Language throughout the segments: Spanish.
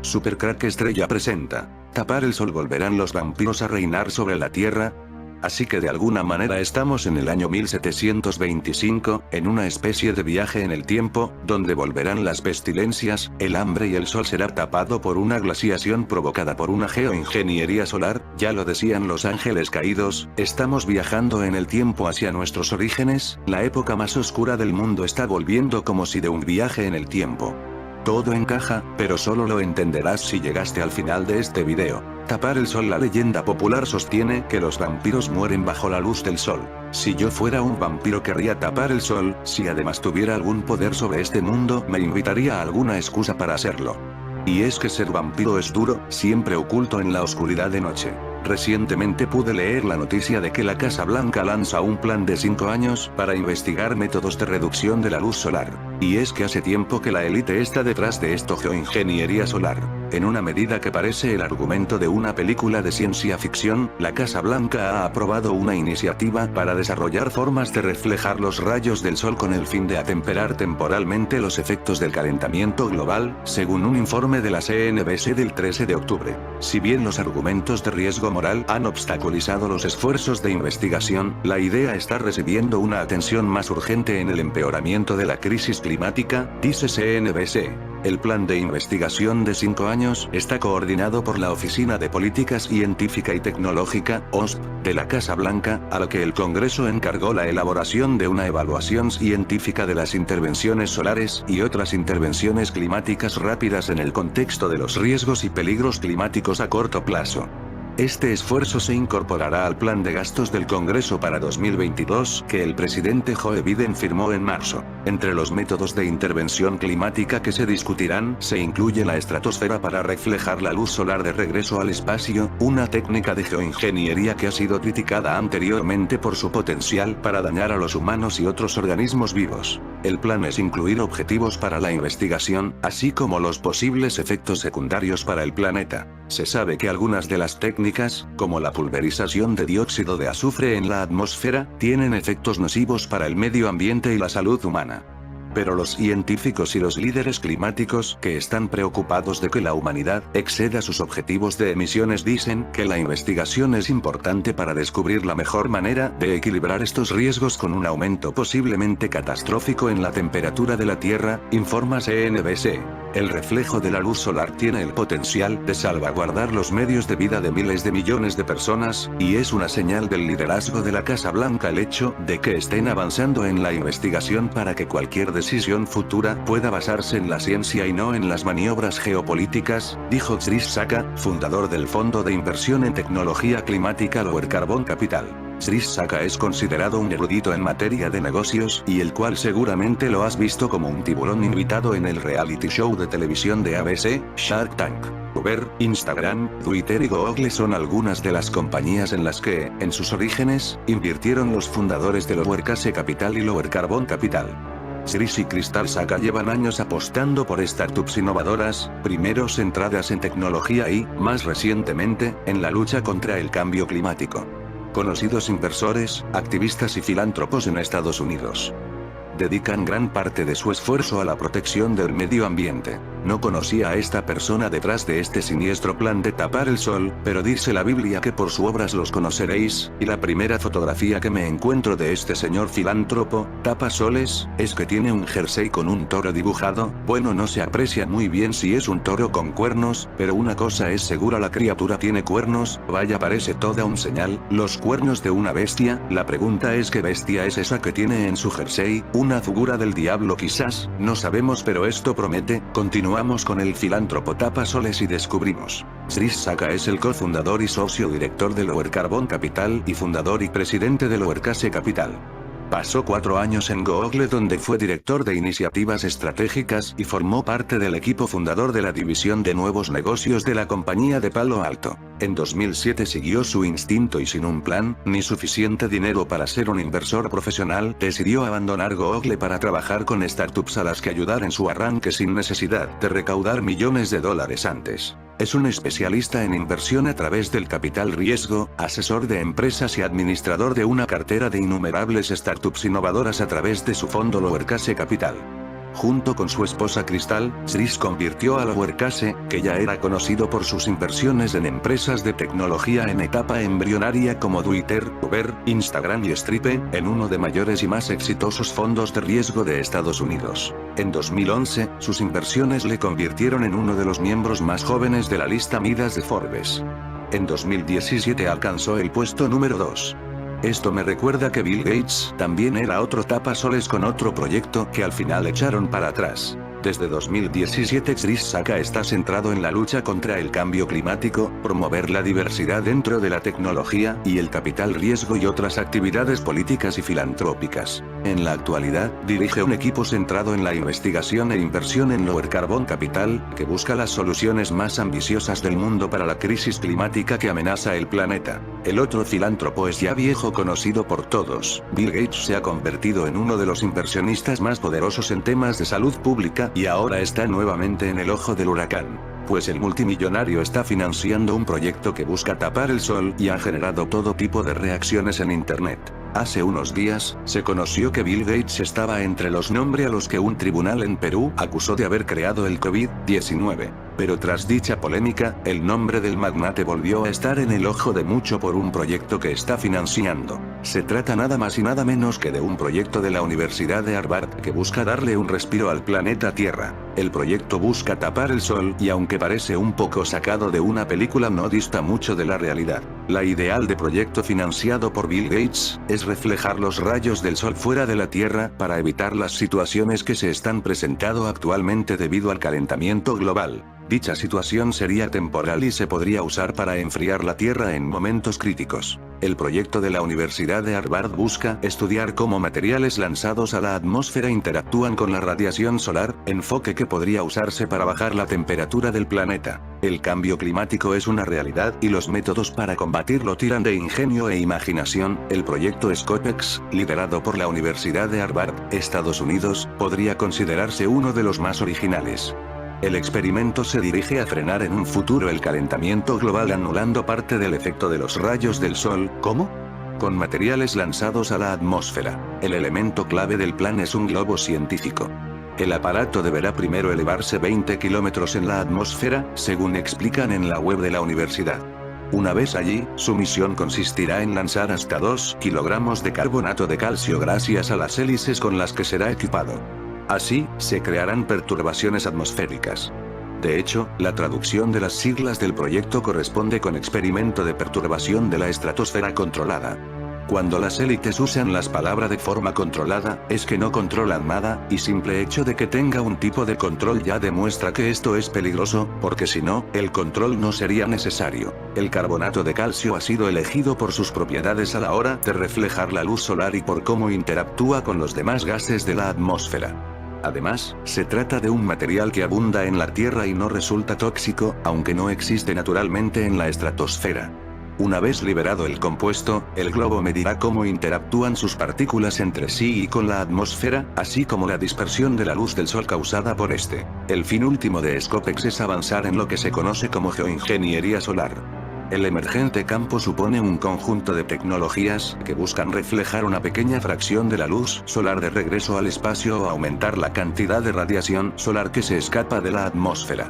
Super Crack Estrella presenta. ¿Tapar el sol volverán los vampiros a reinar sobre la Tierra? Así que de alguna manera estamos en el año 1725, en una especie de viaje en el tiempo, donde volverán las pestilencias, el hambre y el sol será tapado por una glaciación provocada por una geoingeniería solar, ya lo decían los ángeles caídos, estamos viajando en el tiempo hacia nuestros orígenes, la época más oscura del mundo está volviendo como si de un viaje en el tiempo. Todo encaja, pero solo lo entenderás si llegaste al final de este video. Tapar el sol. La leyenda popular sostiene que los vampiros mueren bajo la luz del sol. Si yo fuera un vampiro querría tapar el sol, si además tuviera algún poder sobre este mundo me invitaría a alguna excusa para hacerlo. Y es que ser vampiro es duro, siempre oculto en la oscuridad de noche. Recientemente pude leer la noticia de que la Casa Blanca lanza un plan de 5 años para investigar métodos de reducción de la luz solar. Y es que hace tiempo que la élite está detrás de esto, geoingeniería solar. En una medida que parece el argumento de una película de ciencia ficción, la Casa Blanca ha aprobado una iniciativa para desarrollar formas de reflejar los rayos del sol con el fin de atemperar temporalmente los efectos del calentamiento global, según un informe de la CNBC del 13 de octubre. Si bien los argumentos de riesgo moral han obstaculizado los esfuerzos de investigación, la idea está recibiendo una atención más urgente en el empeoramiento de la crisis climática, dice CNBC. El plan de investigación de 5 años está coordinado por la Oficina de Política Científica y Tecnológica, OSP, de la Casa Blanca, a la que el Congreso encargó la elaboración de una evaluación científica de las intervenciones solares y otras intervenciones climáticas rápidas en el contexto de los riesgos y peligros climáticos a corto plazo. Este esfuerzo se incorporará al plan de gastos del Congreso para 2022 que el presidente Joe Biden firmó en marzo. Entre los métodos de intervención climática que se discutirán se incluye la estratosfera para reflejar la luz solar de regreso al espacio, una técnica de geoingeniería que ha sido criticada anteriormente por su potencial para dañar a los humanos y otros organismos vivos. El plan es incluir objetivos para la investigación, así como los posibles efectos secundarios para el planeta. Se sabe que algunas de las técnicas, como la pulverización de dióxido de azufre en la atmósfera, tienen efectos nocivos para el medio ambiente y la salud humana. Pero los científicos y los líderes climáticos que están preocupados de que la humanidad exceda sus objetivos de emisiones dicen que la investigación es importante para descubrir la mejor manera de equilibrar estos riesgos con un aumento posiblemente catastrófico en la temperatura de la Tierra, informa CNBC. El reflejo de la luz solar tiene el potencial de salvaguardar los medios de vida de miles de millones de personas, y es una señal del liderazgo de la Casa Blanca el hecho de que estén avanzando en la investigación para que cualquier decisión futura pueda basarse en la ciencia y no en las maniobras geopolíticas, dijo Srish Saka, fundador del fondo de inversión en tecnología climática Lower Carbon Capital. Srish Saka es considerado un erudito en materia de negocios y el cual seguramente lo has visto como un tiburón invitado en el reality show de televisión de ABC, Shark Tank. Uber, Instagram, Twitter y Google son algunas de las compañías en las que, en sus orígenes, invirtieron los fundadores de Lower Case Capital y Lower Carbon Capital. Srish y Crystal Saka llevan años apostando por startups innovadoras, primero centradas en tecnología y, más recientemente, en la lucha contra el cambio climático. Conocidos inversores, activistas y filántropos en Estados Unidos dedican gran parte de su esfuerzo a la protección del medio ambiente. No conocía a esta persona detrás de este siniestro plan de tapar el sol, pero dice la Biblia que por sus obras los conoceréis, y la primera fotografía que me encuentro de este señor filántropo, tapa soles, es que tiene un jersey con un toro dibujado. Bueno, no se aprecia muy bien si es un toro con cuernos, pero una cosa es segura, la criatura tiene cuernos, vaya, parece toda un señal, los cuernos de una bestia. La pregunta es ¿qué bestia es esa que tiene en su jersey? Una figura del diablo quizás, no sabemos, pero esto promete. Continuamos con el filántropo tapa soles y descubrimos. Srish Saka es el cofundador y socio director de Lower Carbon Capital y fundador y presidente de Lower Case Capital. Pasó 4 años en Google donde fue director de iniciativas estratégicas y formó parte del equipo fundador de la división de nuevos negocios de la compañía de Palo Alto. En 2007 siguió su instinto y sin un plan, ni suficiente dinero para ser un inversor profesional, decidió abandonar Google para trabajar con startups a las que ayudar en su arranque sin necesidad de recaudar millones de dólares antes. Es un especialista en inversión a través del capital riesgo, asesor de empresas y administrador de una cartera de innumerables startups innovadoras a través de su fondo Lower Case Capital. Junto con su esposa Crystal, Dries convirtió a Lowercase, que ya era conocido por sus inversiones en empresas de tecnología en etapa embrionaria como Twitter, Uber, Instagram y Stripe, en uno de mayores y más exitosos fondos de riesgo de Estados Unidos. En 2011, sus inversiones le convirtieron en uno de los miembros más jóvenes de la lista Midas de Forbes. En 2017 alcanzó el puesto número 2. Esto me recuerda que Bill Gates también era otro tapasoles con otro proyecto que al final echaron para atrás. Desde 2017 Dries Saka está centrado en la lucha contra el cambio climático, promover la diversidad dentro de la tecnología y el capital riesgo y otras actividades políticas y filantrópicas. En la actualidad, dirige un equipo centrado en la investigación e inversión en Lower Carbon Capital, que busca las soluciones más ambiciosas del mundo para la crisis climática que amenaza el planeta. El otro filántropo es ya viejo conocido por todos. Bill Gates se ha convertido en uno de los inversionistas más poderosos en temas de salud pública y ahora está nuevamente en el ojo del huracán, pues el multimillonario está financiando un proyecto que busca tapar el sol y ha generado todo tipo de reacciones en internet. Hace unos días, se conoció que Bill Gates estaba entre los nombres a los que un tribunal en Perú acusó de haber creado el COVID-19. Pero tras dicha polémica, el nombre del magnate volvió a estar en el ojo de mucho por un proyecto que está financiando. Se trata nada más y nada menos que de un proyecto de la Universidad de Harvard que busca darle un respiro al planeta Tierra. El proyecto busca tapar el sol y aunque parece un poco sacado de una película no dista mucho de la realidad. La ideal de proyecto financiado por Bill Gates es reflejar los rayos del sol fuera de la Tierra para evitar las situaciones que se están presentando actualmente debido al calentamiento global. Dicha situación sería temporal y se podría usar para enfriar la Tierra en momentos críticos. El proyecto de la Universidad de Harvard busca estudiar cómo materiales lanzados a la atmósfera interactúan con la radiación solar, enfoque que podría usarse para bajar la temperatura del planeta. El cambio climático es una realidad y los métodos para combatirlo tiran de ingenio e imaginación. El proyecto Scopex, liderado por la Universidad de Harvard, Estados Unidos, podría considerarse uno de los más originales. El experimento se dirige a frenar en un futuro el calentamiento global anulando parte del efecto de los rayos del sol. ¿Cómo? Con materiales lanzados a la atmósfera. El elemento clave del plan es un globo científico. El aparato deberá primero elevarse 20 kilómetros en la atmósfera, según explican en la web de la universidad. Una vez allí, su misión consistirá en lanzar hasta 2 kilogramos de carbonato de calcio gracias a las hélices con las que será equipado. Así, se crearán perturbaciones atmosféricas. De hecho, la traducción de las siglas del proyecto corresponde con experimento de perturbación de la estratosfera controlada. Cuando las élites usan las palabras de forma controlada, es que no controlan nada, y simple hecho de que tenga un tipo de control ya demuestra que esto es peligroso, porque si no, el control no sería necesario. El carbonato de calcio ha sido elegido por sus propiedades a la hora de reflejar la luz solar y por cómo interactúa con los demás gases de la atmósfera. Además, se trata de un material que abunda en la Tierra y no resulta tóxico, aunque no existe naturalmente en la estratosfera. Una vez liberado el compuesto, el globo medirá cómo interactúan sus partículas entre sí y con la atmósfera, así como la dispersión de la luz del sol causada por este. El fin último de Scopex es avanzar en lo que se conoce como geoingeniería solar. El emergente campo supone un conjunto de tecnologías que buscan reflejar una pequeña fracción de la luz solar de regreso al espacio o aumentar la cantidad de radiación solar que se escapa de la atmósfera.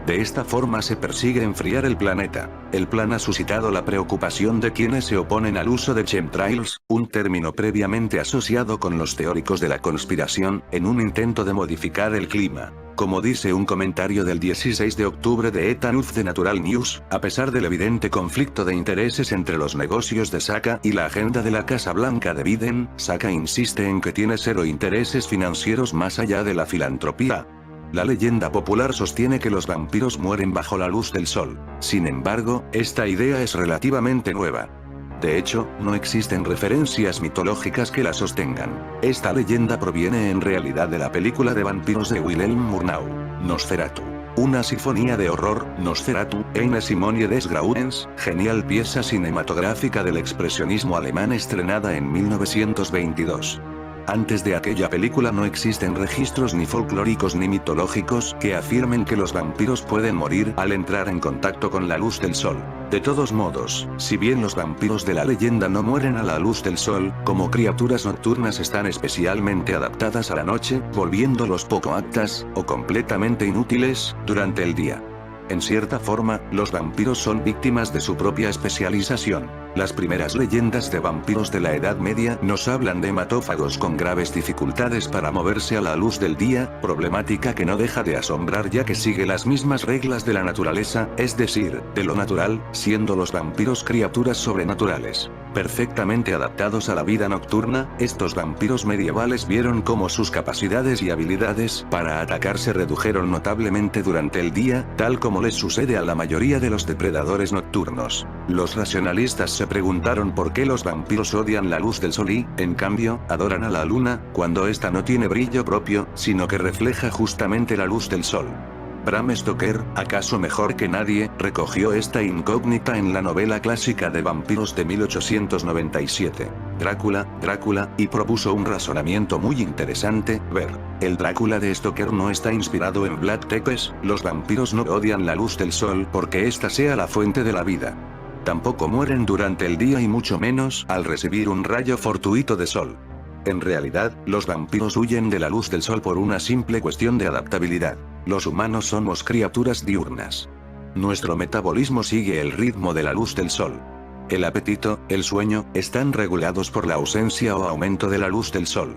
De esta forma se persigue enfriar el planeta. El plan ha suscitado la preocupación de quienes se oponen al uso de chemtrails, un término previamente asociado con los teóricos de la conspiración, en un intento de modificar el clima. Como dice un comentario del 16 de octubre de Ethan Uth de Natural News, a pesar del evidente conflicto de intereses entre los negocios de Saka y la agenda de la Casa Blanca de Biden, Saka insiste en que tiene cero intereses financieros más allá de la filantropía. La leyenda popular sostiene que los vampiros mueren bajo la luz del sol. Sin embargo, esta idea es relativamente nueva. De hecho, no existen referencias mitológicas que la sostengan. Esta leyenda proviene en realidad de la película de vampiros de Wilhelm Murnau, Nosferatu. Una sinfonía de horror, Nosferatu, Eine Simonie des Grauens, genial pieza cinematográfica del expresionismo alemán estrenada en 1922. Antes de aquella película no existen registros ni folclóricos ni mitológicos que afirmen que los vampiros pueden morir al entrar en contacto con la luz del sol. De todos modos, si bien los vampiros de la leyenda no mueren a la luz del sol, como criaturas nocturnas están especialmente adaptadas a la noche, volviéndolos poco aptas, o completamente inútiles, durante el día. En cierta forma, los vampiros son víctimas de su propia especialización. Las primeras leyendas de vampiros de la Edad Media nos hablan de hematófagos con graves dificultades para moverse a la luz del día, problemática que no deja de asombrar ya que sigue las mismas reglas de la naturaleza, es decir, de lo natural, siendo los vampiros criaturas sobrenaturales. Perfectamente adaptados a la vida nocturna, estos vampiros medievales vieron cómo sus capacidades y habilidades para atacar se redujeron notablemente durante el día, tal como les sucede a la mayoría de los depredadores nocturnos. Los racionalistas se preguntaron por qué los vampiros odian la luz del sol y, en cambio, adoran a la luna, cuando ésta no tiene brillo propio, sino que refleja justamente la luz del sol. Bram Stoker, acaso mejor que nadie, recogió esta incógnita en la novela clásica de vampiros de 1897, Drácula, y propuso un razonamiento muy interesante, ver. El Drácula de Stoker no está inspirado en Vlad Tepes, los vampiros no odian la luz del sol porque ésta sea la fuente de la vida. Tampoco mueren durante el día y mucho menos al recibir un rayo fortuito de sol. En realidad, los vampiros huyen de la luz del sol por una simple cuestión de adaptabilidad. Los humanos somos criaturas diurnas. Nuestro metabolismo sigue el ritmo de la luz del sol. El apetito, el sueño, están regulados por la ausencia o aumento de la luz del sol.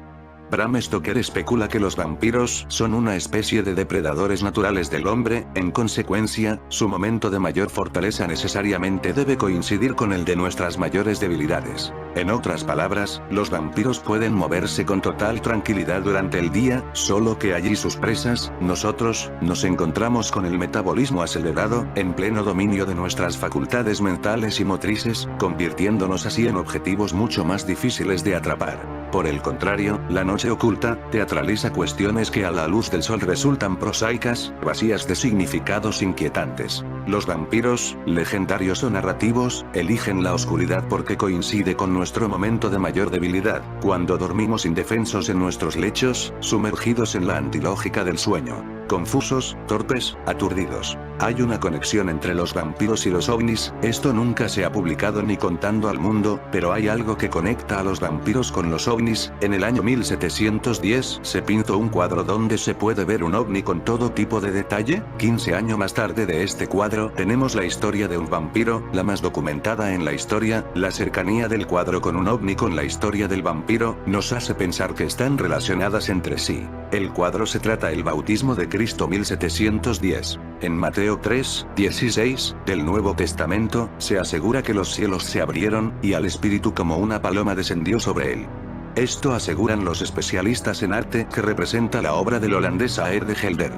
Bram Stoker especula que los vampiros son una especie de depredadores naturales del hombre, en consecuencia, su momento de mayor fortaleza necesariamente debe coincidir con el de nuestras mayores debilidades. En otras palabras, los vampiros pueden moverse con total tranquilidad durante el día, solo que allí sus presas, nosotros, nos encontramos con el metabolismo acelerado, en pleno dominio de nuestras facultades mentales y motrices, convirtiéndonos así en objetivos mucho más difíciles de atrapar. Por el contrario, la noche oculta, teatraliza cuestiones que a la luz del sol resultan prosaicas, vacías de significados inquietantes. Los vampiros, legendarios o narrativos, eligen la oscuridad porque coincide con nuestro momento de mayor debilidad, cuando dormimos indefensos en nuestros lechos, sumergidos en la antilógica del sueño. Confusos, torpes, aturdidos. Hay una conexión entre los vampiros y los ovnis, esto nunca se ha publicado ni contando al mundo, pero hay algo que conecta a los vampiros con los ovnis. En el año 1710 se pintó un cuadro donde se puede ver un ovni con todo tipo de detalle. 15 años más tarde de este cuadro tenemos la historia de un vampiro, la más documentada en la historia. La cercanía del cuadro con un ovni con la historia del vampiro nos hace pensar que están relacionadas entre sí. El cuadro se trata el bautismo de Cristo 1710. En Mateo 3:16, del Nuevo Testamento, se asegura que los cielos se abrieron, y al Espíritu como una paloma descendió sobre él. Esto aseguran los especialistas en arte que representa la obra del holandés Aer de Helder.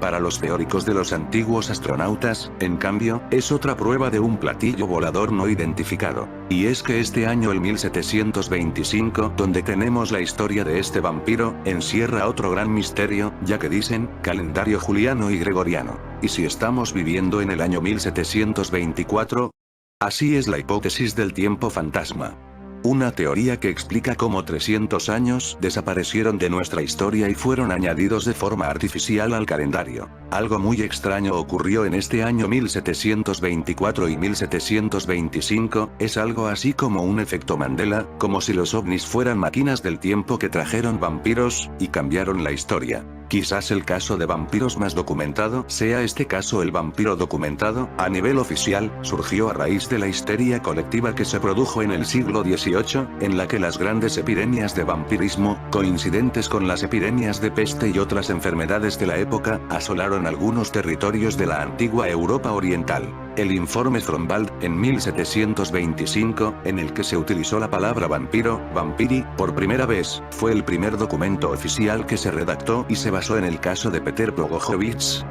Para los teóricos de los antiguos astronautas, en cambio, es otra prueba de un platillo volador no identificado. Y es que este año el 1725, donde tenemos la historia de este vampiro, encierra otro gran misterio, ya que dicen, calendario juliano y gregoriano. ¿Y si estamos viviendo en el año 1724? Así es la hipótesis del tiempo fantasma. Una teoría que explica cómo 300 años desaparecieron de nuestra historia y fueron añadidos de forma artificial al calendario. Algo muy extraño ocurrió en este año 1724 y 1725, es algo así como un efecto Mandela, como si los ovnis fueran máquinas del tiempo que trajeron vampiros, y cambiaron la historia. Quizás el caso de vampiros más documentado sea este caso. El vampiro documentado, a nivel oficial, surgió a raíz de la histeria colectiva que se produjo en el siglo XVIII, en la que las grandes epidemias de vampirismo, coincidentes con las epidemias de peste y otras enfermedades de la época, asolaron algunos territorios de la antigua Europa oriental. El informe Fromvald, en 1725, en el que se utilizó la palabra vampiro, vampiri, por primera vez, fue el primer documento oficial que se redactó y se basó en el caso de Petar Blagojevich,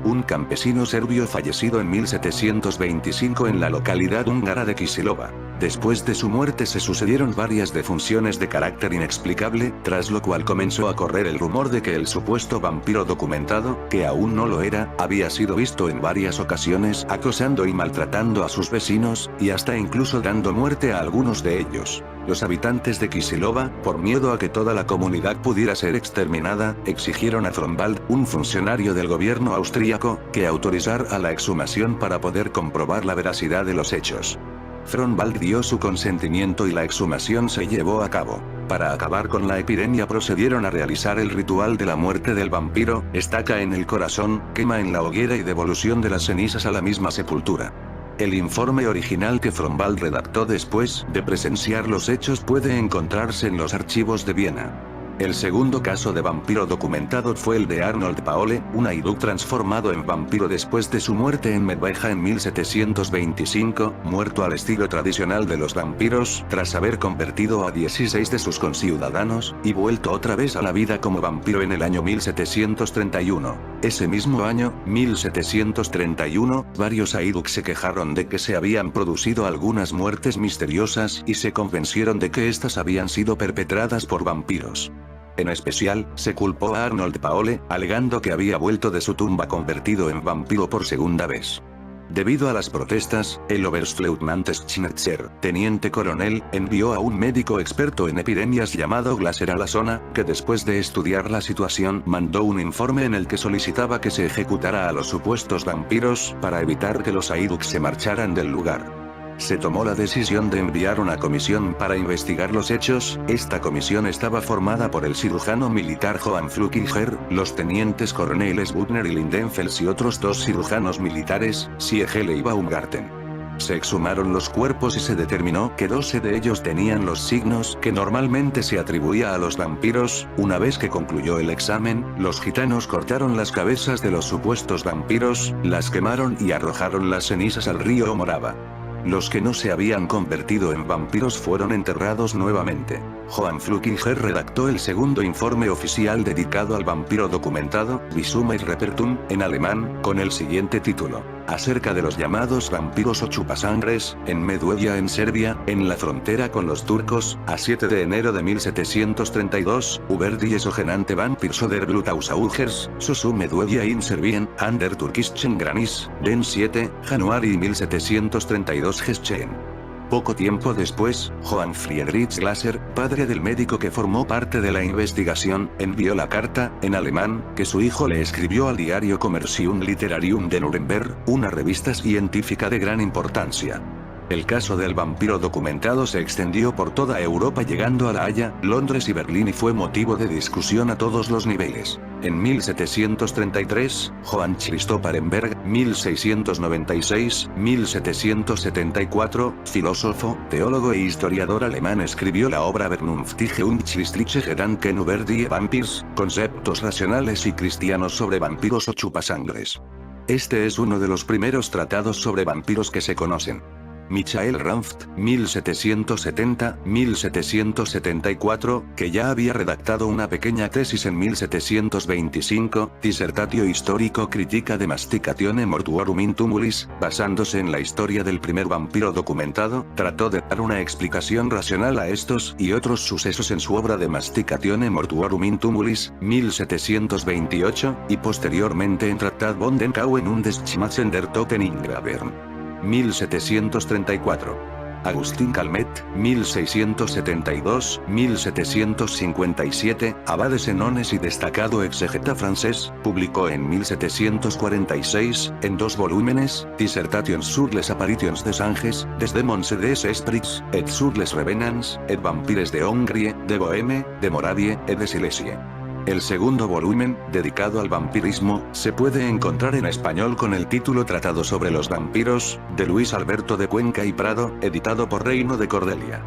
un campesino serbio fallecido en 1725 en la localidad húngara de Kisilova. Después de su muerte se sucedieron varias defunciones de carácter inexplicable, tras lo cual comenzó a correr el rumor de que el supuesto vampiro documentado, que aún no lo era, había sido visto en varias ocasiones acosando y maltratando a sus vecinos, y hasta incluso dando muerte a algunos de ellos. Los habitantes de Kisilova, por miedo a que toda la comunidad pudiera ser exterminada, exigieron a Fronwald, un funcionario del gobierno austríaco, que autorizara la exhumación para poder comprobar la veracidad de los hechos. Fronwald dio su consentimiento y la exhumación se llevó a cabo. Para acabar con la epidemia procedieron a realizar el ritual de la muerte del vampiro, estaca en el corazón, quema en la hoguera y devolución de las cenizas a la misma sepultura. El informe original que Fronwald redactó después de presenciar los hechos puede encontrarse en los archivos de Viena. El segundo caso de vampiro documentado fue el de Arnold Paole, un haiduk transformado en vampiro después de su muerte en Medveja en 1725, muerto al estilo tradicional de los vampiros, tras haber convertido a 16 de sus conciudadanos, y vuelto otra vez a la vida como vampiro en el año 1731. Ese mismo año, 1731, varios haiduk se quejaron de que se habían producido algunas muertes misteriosas y se convencieron de que estas habían sido perpetradas por vampiros. En especial, se culpó a Arnold Paole, alegando que había vuelto de su tumba convertido en vampiro por segunda vez. Debido a las protestas, el Oberstleutnant Schnitzer, teniente coronel, envió a un médico experto en epidemias llamado Glaser a la zona, que después de estudiar la situación mandó un informe en el que solicitaba que se ejecutara a los supuestos vampiros, para evitar que los haiduk se marcharan del lugar. Se tomó la decisión de enviar una comisión para investigar los hechos. Esta comisión estaba formada por el cirujano militar Johann Flukinger, los tenientes coroneles Butner y Lindenfels y otros dos cirujanos militares, Siegele y Baumgarten. Se exhumaron los cuerpos y se determinó que 12 de ellos tenían los signos que normalmente se atribuía a los vampiros. Una vez que concluyó el examen, los gitanos cortaron las cabezas de los supuestos vampiros, las quemaron y arrojaron las cenizas al río Morava. Los que no se habían convertido en vampiros fueron enterrados nuevamente. Johann Flukinger redactó el segundo informe oficial dedicado al vampiro documentado, Visum et Repertum, en alemán, con el siguiente título: acerca de los llamados vampiros o chupasangres, en Medveja en Serbia, en la frontera con los turcos, a 7 de enero de 1732, über die sogenannte Vampirs oder Blutausaugers, so Medveja in Serbien, an der türkischen Grenze, den 7, Januari 1732 Geschehen. Poco tiempo después, Johann Friedrich Glaser, padre del médico que formó parte de la investigación, envió la carta, en alemán, que su hijo le escribió al diario Commercium Literarium de Nuremberg, una revista científica de gran importancia. El caso del vampiro documentado se extendió por toda Europa llegando a La Haya, Londres y Berlín y fue motivo de discusión a todos los niveles. En 1733, Johann Christoph Arenberg, 1696-1774, filósofo, teólogo e historiador alemán escribió la obra Vernunftige und christliche Gedanken über die Vampirs, conceptos racionales y cristianos sobre vampiros o chupasangres. Este es uno de los primeros tratados sobre vampiros que se conocen. Michael Ranft, 1770-1774, que ya había redactado una pequeña tesis en 1725, Dissertatio Historico Critica de Masticatione Mortuorum in Tumulis, basándose en la historia del primer vampiro documentado, trató de dar una explicación racional a estos y otros sucesos en su obra de Masticatione Mortuorum in Tumulis, 1728, y posteriormente en Traktat von den Kauen und des Schmatzen der Toten in Gravern. 1734. Agustín Calmet, 1672-1757, abade senones y destacado exegeta francés, publicó en 1746, en 2 volúmenes, Dissertations sur les apparitions des anges, des démons et des esprits, et sur les revenants, et vampires de Hongrie, de Boheme, de Moravie, et de Silesia. El segundo volumen, dedicado al vampirismo, se puede encontrar en español con el título Tratado sobre los vampiros, de Luis Alberto de Cuenca y Prado, editado por Reino de Cordelia.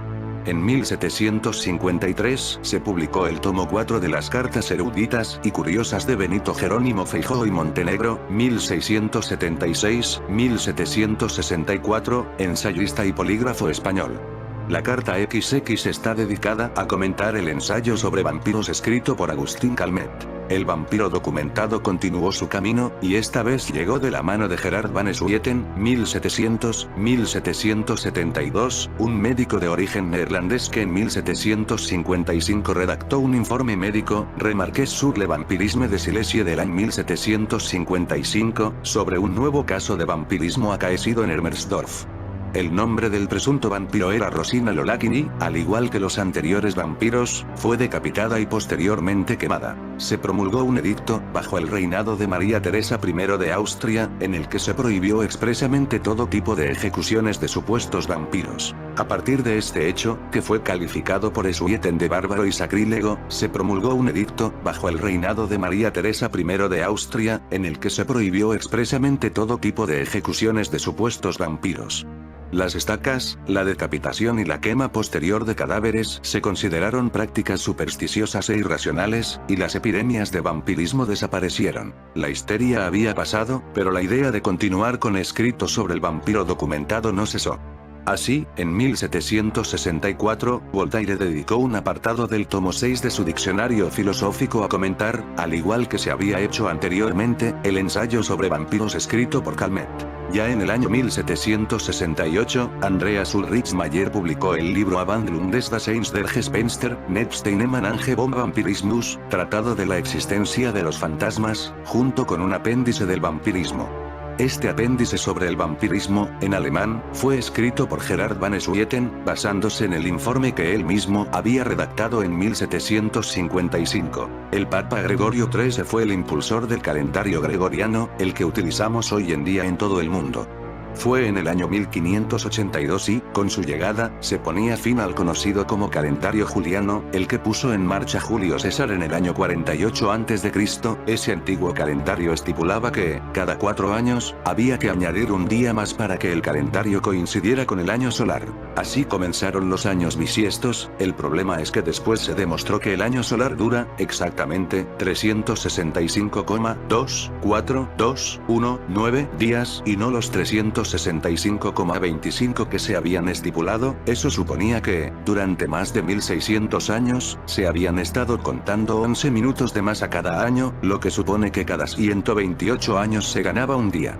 En 1753 se publicó el tomo 4 de las cartas eruditas y curiosas de Benito Jerónimo Feijóo y Montenegro, 1676-1764, ensayista y polígrafo español. La carta XX está dedicada a comentar el ensayo sobre vampiros escrito por Agustín Calmet. El vampiro documentado continuó su camino, y esta vez llegó de la mano de Gerard van Swieten, 1700-1772, un médico de origen neerlandés que en 1755 redactó un informe médico, Remarques sur le vampirisme de Silesia del año 1755, sobre un nuevo caso de vampirismo acaecido en Hermersdorf. El nombre del presunto vampiro era Rosina Lolakini, al igual que los anteriores vampiros, fue decapitada y posteriormente quemada. Se promulgó un edicto, bajo el reinado de María Teresa I de Austria, en el que se prohibió expresamente todo tipo de ejecuciones de supuestos vampiros. A partir de este hecho, que fue calificado por Schueten de bárbaro y sacrílego, se promulgó un edicto, bajo el reinado de María Teresa I de Austria, en el que se prohibió expresamente todo tipo de ejecuciones de supuestos vampiros. Las estacas, la decapitación y la quema posterior de cadáveres se consideraron prácticas supersticiosas e irracionales, y las epidemias de vampirismo desaparecieron. La histeria había pasado, pero la idea de continuar con escritos sobre el vampiro documentado no cesó. Así, en 1764, Voltaire dedicó un apartado del tomo 6 de su diccionario filosófico a comentar, al igual que se había hecho anteriormente, el ensayo sobre vampiros escrito por Calmet. Ya en el año 1768, Andreas Ulrich Mayer publicó el libro Abhandlung des Daseins der Gespenster, nebst einem Anhang vom Vampirismus, tratado de la existencia de los fantasmas, junto con un apéndice del vampirismo. Este apéndice sobre el vampirismo, en alemán, fue escrito por Gerhard van Schueten, basándose en el informe que él mismo había redactado en 1755. El Papa Gregorio XIII fue el impulsor del calendario gregoriano, el que utilizamos hoy en día en todo el mundo. Fue en el año 1582 y, con su llegada, se ponía fin al conocido como calendario juliano, el que puso en marcha Julio César en el año 48 a.C. Ese antiguo calendario estipulaba que, cada 4 años, había que añadir un día más para que el calendario coincidiera con el año solar. Así comenzaron los años bisiestos. El problema es que después se demostró que el año solar dura, exactamente, 365,24219 días y no los 365,25 que se habían estipulado. Eso suponía que, durante más de 1600 años, se habían estado contando 11 minutos de más a cada año, lo que supone que cada 128 años se ganaba un día.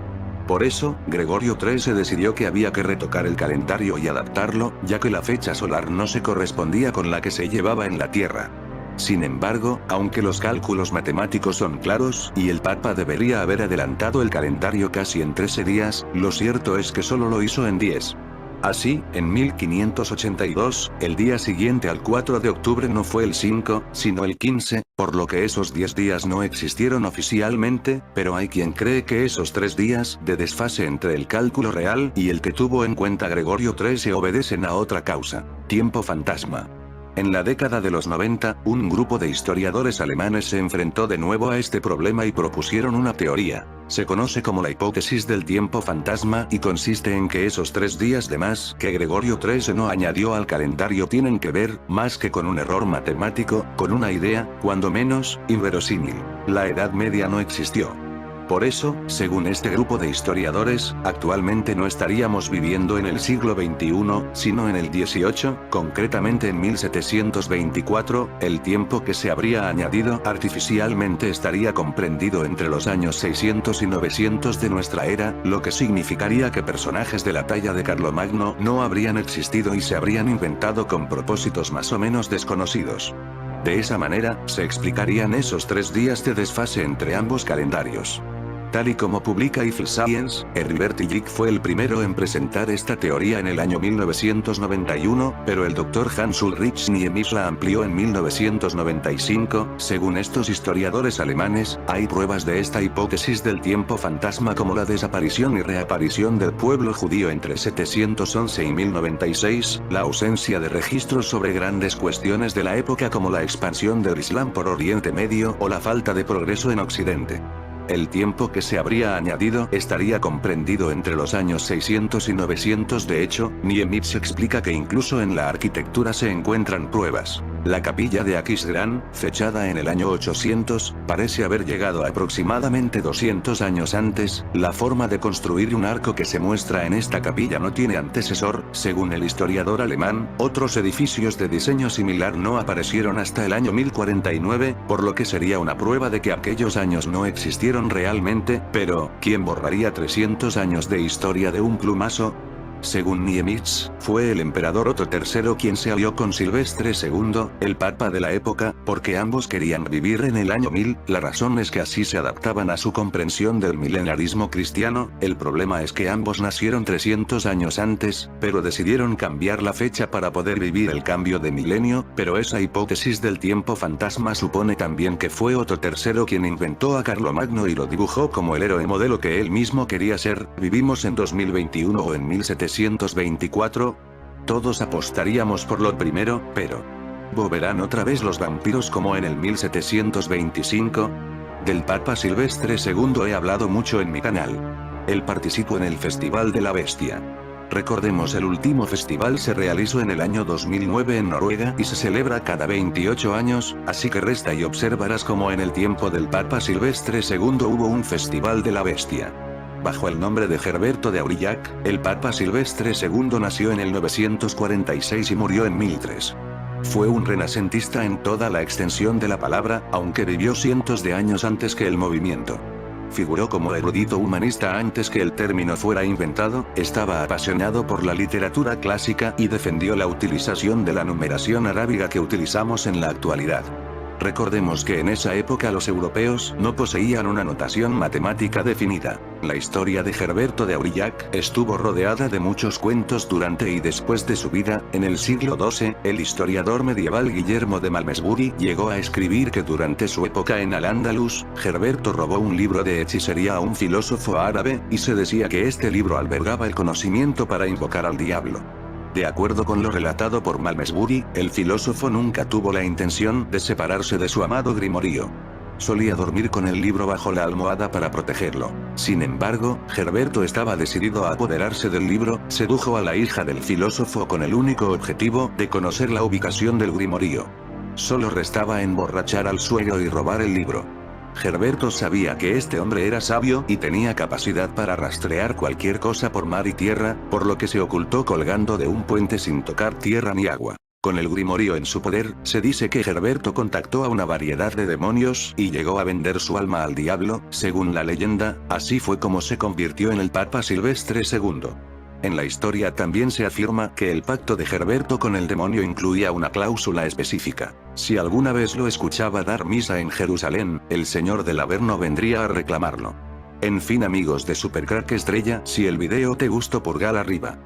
Por eso, Gregorio XIII decidió que había que retocar el calendario y adaptarlo, ya que la fecha solar no se correspondía con la que se llevaba en la Tierra. Sin embargo, aunque los cálculos matemáticos son claros, y el Papa debería haber adelantado el calendario casi en 13 días, lo cierto es que solo lo hizo en 10. Así, en 1582, el día siguiente al 4 de octubre no fue el 5, sino el 15, por lo que esos 10 días no existieron oficialmente, pero hay quien cree que esos 3 días de desfase entre el cálculo real y el que tuvo en cuenta Gregorio XIII obedecen a otra causa: tiempo fantasma. En la década de los 90, un grupo de historiadores alemanes se enfrentó de nuevo a este problema y propusieron una teoría. Se conoce como la hipótesis del tiempo fantasma y consiste en que esos 3 días de más que Gregorio XIII no añadió al calendario tienen que ver, más que con un error matemático, con una idea, cuando menos, inverosímil. La Edad Media no existió. Por eso, según este grupo de historiadores, actualmente no estaríamos viviendo en el siglo XXI, sino en el XVIII, concretamente en 1724, el tiempo que se habría añadido artificialmente estaría comprendido entre los años 600 y 900 de nuestra era, lo que significaría que personajes de la talla de Carlomagno no habrían existido y se habrían inventado con propósitos más o menos desconocidos. De esa manera, se explicarían esos 3 días de desfase entre ambos calendarios. Tal y como publica Ifl Science, Heribert Illich fue el primero en presentar esta teoría en el año 1991, pero el Dr. Hans Ulrich Niemitz la amplió en 1995. Según estos historiadores alemanes, hay pruebas de esta hipótesis del tiempo fantasma como la desaparición y reaparición del pueblo judío entre 711 y 1096, la ausencia de registros sobre grandes cuestiones de la época como la expansión del Islam por Oriente Medio o la falta de progreso en Occidente. El tiempo que se habría añadido estaría comprendido entre los años 600 y 900. De hecho, Niemitz explica que incluso en la arquitectura se encuentran pruebas. La capilla de Aquisgrán, fechada en el año 800, parece haber llegado aproximadamente 200 años antes. La forma de construir un arco que se muestra en esta capilla no tiene antecesor, según el historiador alemán. Otros edificios de diseño similar no aparecieron hasta el año 1049, por lo que sería una prueba de que aquellos años no existieron realmente, pero, ¿quién borraría 300 años de historia de un plumazo? Según Niemitz, fue el emperador Otto III quien se alió con Silvestre II, el papa de la época, porque ambos querían vivir en el año 1000, la razón es que así se adaptaban a su comprensión del milenarismo cristiano, el problema es que ambos nacieron 300 años antes, pero decidieron cambiar la fecha para poder vivir el cambio de milenio, pero esa hipótesis del tiempo fantasma supone también que fue Otto III quien inventó a Carlomagno y lo dibujó como el héroe modelo que él mismo quería ser. ¿Vivimos en 2021 o en 1724? Todos apostaríamos por lo primero, pero ¿volverán otra vez los vampiros como en el 1725? Del Papa Silvestre II he hablado mucho en mi canal. Él participó en el Festival de la Bestia. Recordemos, el último festival se realizó en el año 2009 en Noruega y se celebra cada 28 años, así que resta y observarás como en el tiempo del Papa Silvestre II hubo un Festival de la Bestia. Bajo el nombre de Herberto de Aurillac, el Papa Silvestre II nació en el 946 y murió en 1003. Fue un renacentista en toda la extensión de la palabra, aunque vivió cientos de años antes que el movimiento. Figuró como erudito humanista antes que el término fuera inventado, estaba apasionado por la literatura clásica y defendió la utilización de la numeración arábiga que utilizamos en la actualidad. Recordemos que en esa época los europeos no poseían una notación matemática definida. La historia de Herberto de Aurillac estuvo rodeada de muchos cuentos durante y después de su vida. En el siglo XII, el historiador medieval Guillermo de Malmesbury llegó a escribir que durante su época en Al-Ándalus, Herberto robó un libro de hechicería a un filósofo árabe, y se decía que este libro albergaba el conocimiento para invocar al diablo. De acuerdo con lo relatado por Malmesbury, el filósofo nunca tuvo la intención de separarse de su amado grimorío. Solía dormir con el libro bajo la almohada para protegerlo. Sin embargo, Herberto estaba decidido a apoderarse del libro, sedujo a la hija del filósofo con el único objetivo de conocer la ubicación del grimorío. Solo restaba emborrachar al suegro y robar el libro. Herberto sabía que este hombre era sabio y tenía capacidad para rastrear cualquier cosa por mar y tierra, por lo que se ocultó colgando de un puente sin tocar tierra ni agua. Con el grimorío en su poder, se dice que Herberto contactó a una variedad de demonios y llegó a vender su alma al diablo. Según la leyenda, así fue como se convirtió en el Papa Silvestre II. En la historia también se afirma que el pacto de Herberto con el demonio incluía una cláusula específica. Si alguna vez lo escuchaba dar misa en Jerusalén, el señor del Averno vendría a reclamarlo. En fin, amigos de Supercrack Estrella, si el video te gustó, pulgar arriba.